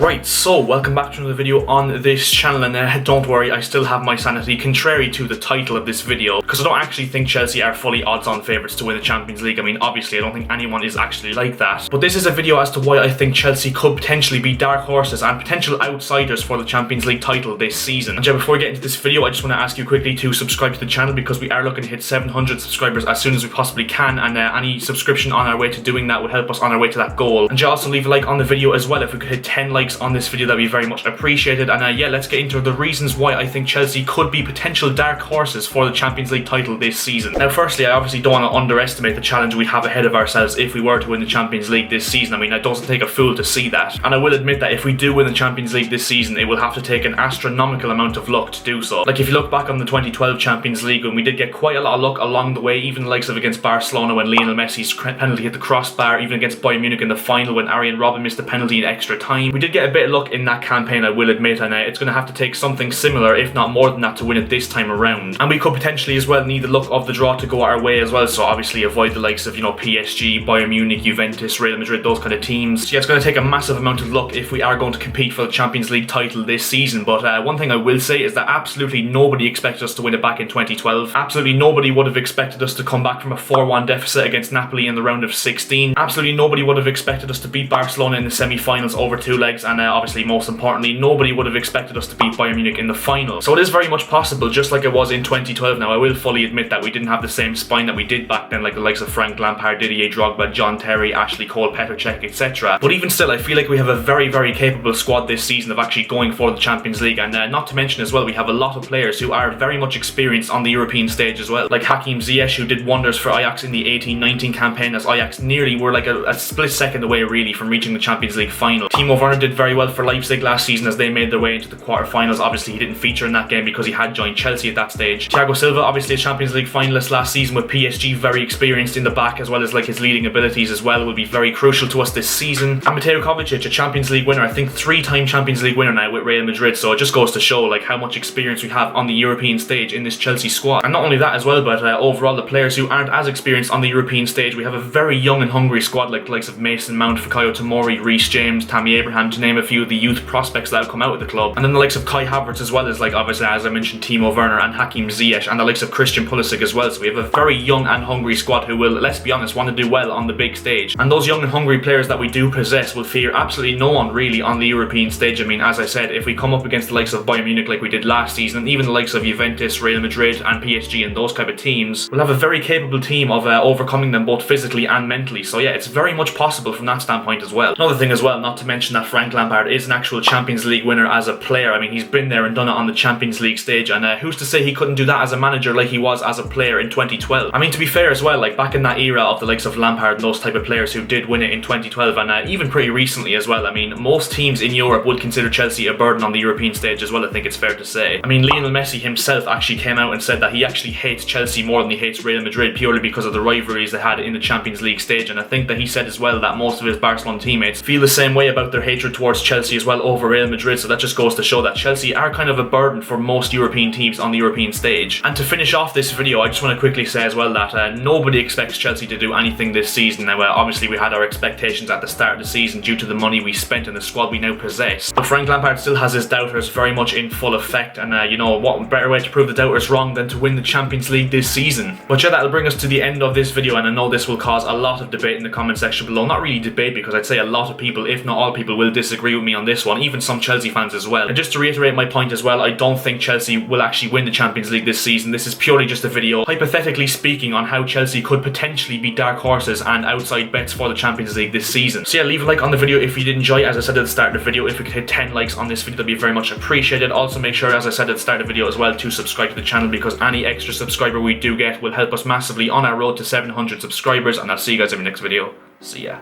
Right, so welcome back to another video on this channel, and don't worry, I still have my sanity, contrary to the title of this video, because I don't actually think Chelsea are fully odds-on favourites to win the Champions League. I mean, obviously I don't think anyone is actually like that, but this is a video as to why I think Chelsea could potentially be dark horses and potential outsiders for the Champions League title this season. And yeah, before we get into this video, I just want to ask you quickly to subscribe to the channel, because we are looking to hit 700 subscribers as soon as we possibly can, and any subscription on our way to doing that would help us on our way to that goal. And yeah, also leave a like on the video as well. If we could hit 10 likes on this video, that'd be very much appreciated. And yeah, let's get into the reasons why I think Chelsea could be potential dark horses for the Champions League title this season. Now, firstly, I obviously don't want to underestimate the challenge we'd have ahead of ourselves if we were to win the Champions League this season. I mean, it doesn't take a fool to see that. And I will admit that if we do win the Champions League this season, it will have to take an astronomical amount of luck to do so. Like, if you look back on the 2012 Champions League, when we did get quite a lot of luck along the way, even the likes of against Barcelona when Lionel Messi's penalty hit the crossbar, even against Bayern Munich in the final when Arjen Robben missed the penalty in extra time. We did get a bit of luck in that campaign, I will admit, and it's going to have to take something similar, if not more than that, to win it this time around. And we could potentially as well need the luck of the draw to go our way as well, so obviously avoid the likes of, you know, PSG, Bayern Munich, Juventus, Real Madrid, those kind of teams. So yeah, it's going to take a massive amount of luck if we are going to compete for the Champions League title this season. But one thing I will say is that absolutely nobody expected us to win it back in 2012. Absolutely nobody would have expected us to come back from a 4-1 deficit against Napoli in the round of 16. Absolutely nobody would have expected us to beat Barcelona in the semi-finals over two legs, and obviously most importantly, nobody would have expected us to beat Bayern Munich in the final. So it is very much possible, just like it was in 2012. Now, I will fully admit that we didn't have the same spine that we did back then, like the likes of Frank Lampard, Didier Drogba, John Terry, Ashley Cole, Petr Cech, etc. But even still, I feel like we have a very, very capable squad this season of actually going for the Champions League. And not to mention as well, we have a lot of players who are very much experienced on the European stage as well. Like Hakim Ziyech, who did wonders for Ajax in the 18-19 campaign, as Ajax nearly were like a split second away really from reaching the Champions League final. Timo Werner did very well for Leipzig last season as they made their way into the quarterfinals. Obviously he didn't feature in that game because he had joined Chelsea at that stage. Thiago Silva, obviously a Champions League finalist last season with PSG, very experienced in the back, as well as like his leading abilities as well, will be very crucial to us this season. And Mateo Kovacic, a Champions League winner, I think 3-time Champions League winner now with Real Madrid, so it just goes to show like how much experience we have on the European stage in this Chelsea squad. And not only that as well, but overall the players who aren't as experienced on the European stage, we have a very young and hungry squad, like the likes of Mason Mount, Fikayo Tomori, Reece James, Tammy Abraham, to name a few of the youth prospects that have come out of the club. And then the likes of Kai Havertz, as well as, like, obviously as I mentioned, Timo Werner and Hakim Ziyech, and the likes of Christian Pulisic as well. So we have a very young and hungry squad who will, let's be honest, want to do well on the big stage. And those young and hungry players that we do possess will fear absolutely no one really on the European stage. I mean, as I said, if we come up against the likes of Bayern Munich like we did last season, and even the likes of Juventus, Real Madrid and PSG and those type of teams, we'll have a very capable team of overcoming them both physically and mentally. So yeah, it's very much possible from that standpoint as well. Another thing as well, not to mention that Frank Lampard is an actual Champions League winner as a player. I mean, he's been there and done it on the Champions League stage, and who's to say he couldn't do that as a manager like he was as a player in 2012. I mean, to be fair as well, like back in that era of the likes of Lampard and those type of players who did win it in 2012, and even pretty recently as well, I mean, most teams in Europe would consider Chelsea a burden on the European stage as well, I think it's fair to say. I mean, Lionel Messi himself actually came out and said that he actually hates Chelsea more than he hates Real Madrid, purely because of the rivalries they had in the Champions League stage. And I think that he said as well that most of his Barcelona teammates feel the same way about their hatred towards Chelsea as well over Real Madrid. So that just goes to show that Chelsea are kind of a burden for most European teams on the European stage. And to finish off this video, I just want to quickly say as well that nobody expects Chelsea to do anything this season. Now, obviously we had our expectations at the start of the season due to the money we spent and the squad we now possess. But Frank Lampard still has his doubters very much in full effect, and you know, what better way to prove the doubters wrong than to win the Champions League this season. But yeah, that'll bring us to the end of this video, and I know this will cause a lot of debate in the comment section below. Not really debate, because I'd say a lot of people, if not all people, will disagree with me on this one, even some Chelsea fans as well. And just to reiterate my point as well, I don't think Chelsea will actually win the Champions League this season. This is purely just a video hypothetically speaking on how Chelsea could potentially be dark horses and outside bets for the Champions League this season. So yeah, leave a like on the video if you did enjoy. As I said at the start of the video, if we could hit 10 likes on this video, that'd be very much appreciated. Also make sure, as I said at the start of the video as well, to subscribe to the channel, because any extra subscriber we do get will help us massively on our road to 700 subscribers. And I'll see you guys in the next video. See ya.